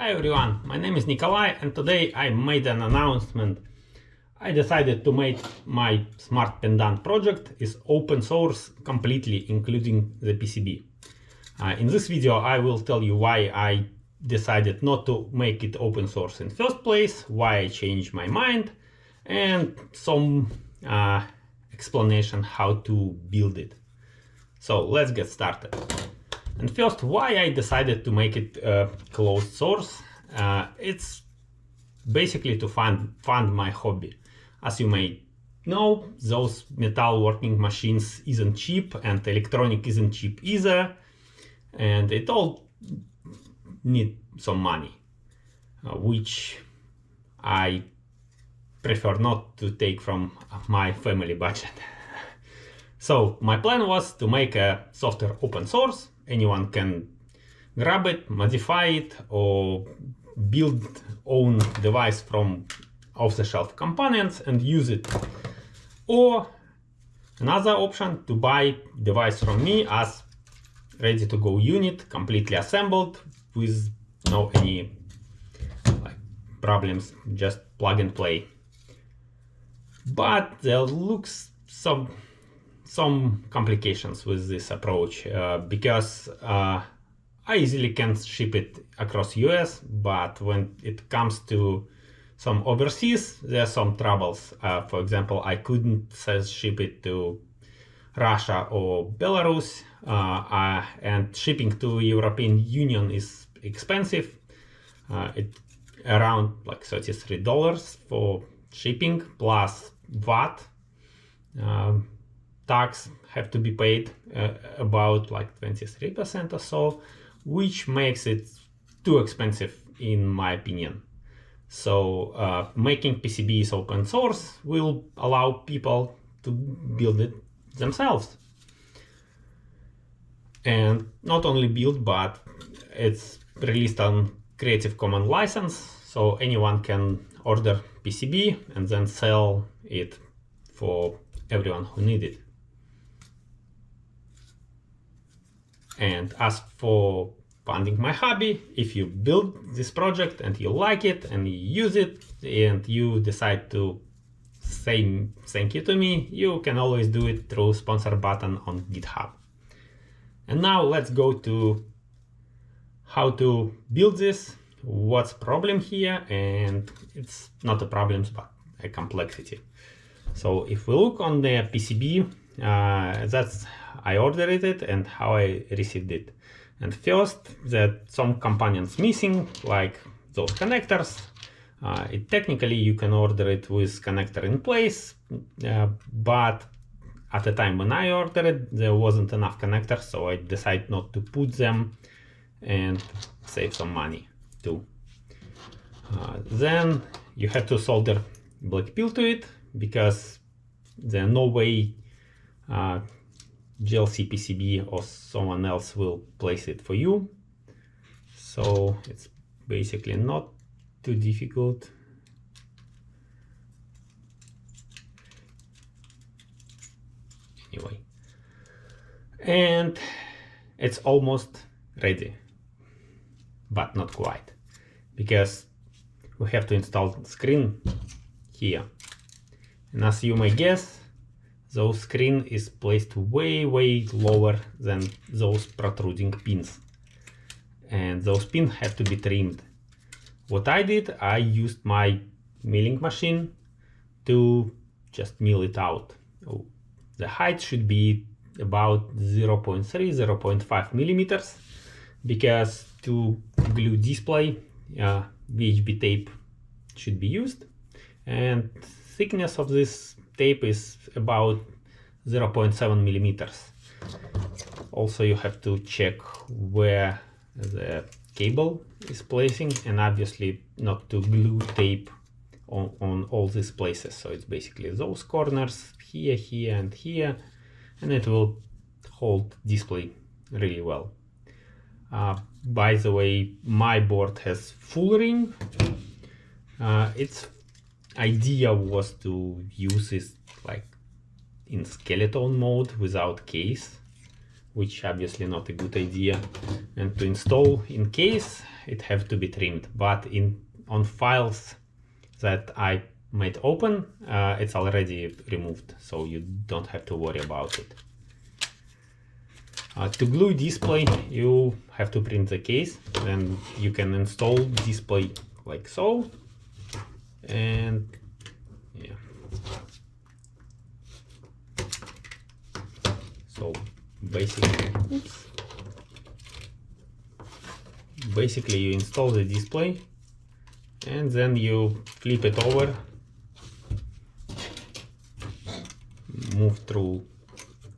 Hi everyone, my name is Nikolai and today I made an announcement. I decided to make my SmartPendant project is open source completely, including the PCB. In this video I will tell you why I decided not to make it open source in first place, why I changed my mind, and some explanation how to build it. So let's get started. And first, why I decided to make it closed source. It's basically to fund my hobby. As you may know, those metalworking machines isn't cheap and electronic isn't cheap either. And it all need some money, which I prefer not to take from my family budget. So my plan was to make a software open source. Anyone can grab it, modify it, or build own device from off-the-shelf components and use it. Or another option, to buy device from me as ready-to-go unit, completely assembled with no any problems, just plug and play. But there looks some complications with this approach because I easily can ship it across US, but when it comes to some overseas, there are some troubles. For example, I couldn't ship it to Russia or Belarus, and shipping to European Union is expensive. It around like $33 for shipping plus VAT. Tax have to be paid about like 23% or so, which makes it too expensive in my opinion. So making PCBs open source will allow people to build it themselves. And not only build, but it's released on Creative Commons license, so anyone can order PCB and then sell it for everyone who needs it. And as for funding my hobby, if you build this project and you like it and you use it and you decide to say thank you to me, you can always do it through sponsor button on GitHub. And now let's go to how to build this, what's problem here, and it's not a problem but a complexity. So if we look on the PCB, that's I ordered it and how I received it. And first, that some components missing, like those connectors. Technically you can order it with connector in place, but at the time when I ordered it, there wasn't enough connectors, so I decided not to put them and save some money too. Then you have to solder black pill to it, because there's no way GLC PCB or someone else will place it for you. So it's basically not too difficult. Anyway, and it's almost ready, but not quite, because we have to install the screen here. And as you may guess, those screen is placed way lower than those protruding pins, and those pins have to be trimmed. What I did, I used my milling machine to just mill it out. The height should be about 0.3–0.5 millimeters, because to glue display, VHB tape should be used, and thickness of this tape is about 0.7 millimeters. Also, you have to check where the cable is placing, and obviously not to glue tape on all these places. So it's basically those corners here, here, and here, and it will hold display really well. By the way, my board has full ring. Its idea was to use this like in skeleton mode without case, which obviously not a good idea. And to install in case, it have to be trimmed, but on files that I made open, it's already removed, so you don't have to worry about it. To glue display, you have to print the case, and you can install display like so, and yeah. So basically you install the display, and then you flip it over, move through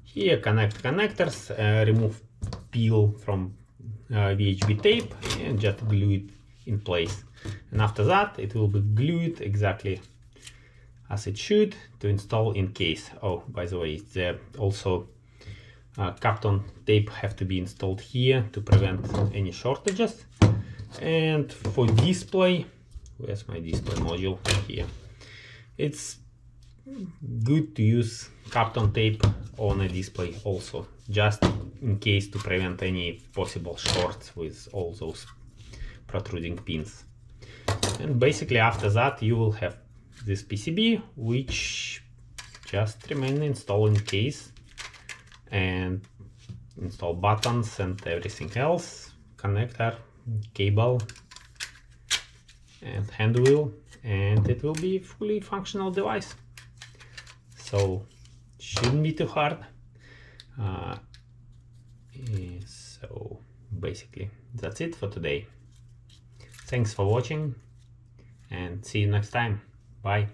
here, connect connectors, remove peel from VHB tape, and just glue it in place. And after that, it will be glued exactly as it should to install in case. Oh, by the way, there also Kapton tape have to be installed here to prevent any shortages. And for display, where's my display module? Here. It's good to use Kapton tape on a display also, just in case, to prevent any possible shorts with all those protruding pins. And basically after that you will have this PCB, which just remain installed in case, and install buttons and everything else, connector, cable and hand wheel, and it will be fully functional device. So shouldn't be too hard. So basically that's it for today. Thanks for watching, and see you next time. Bye.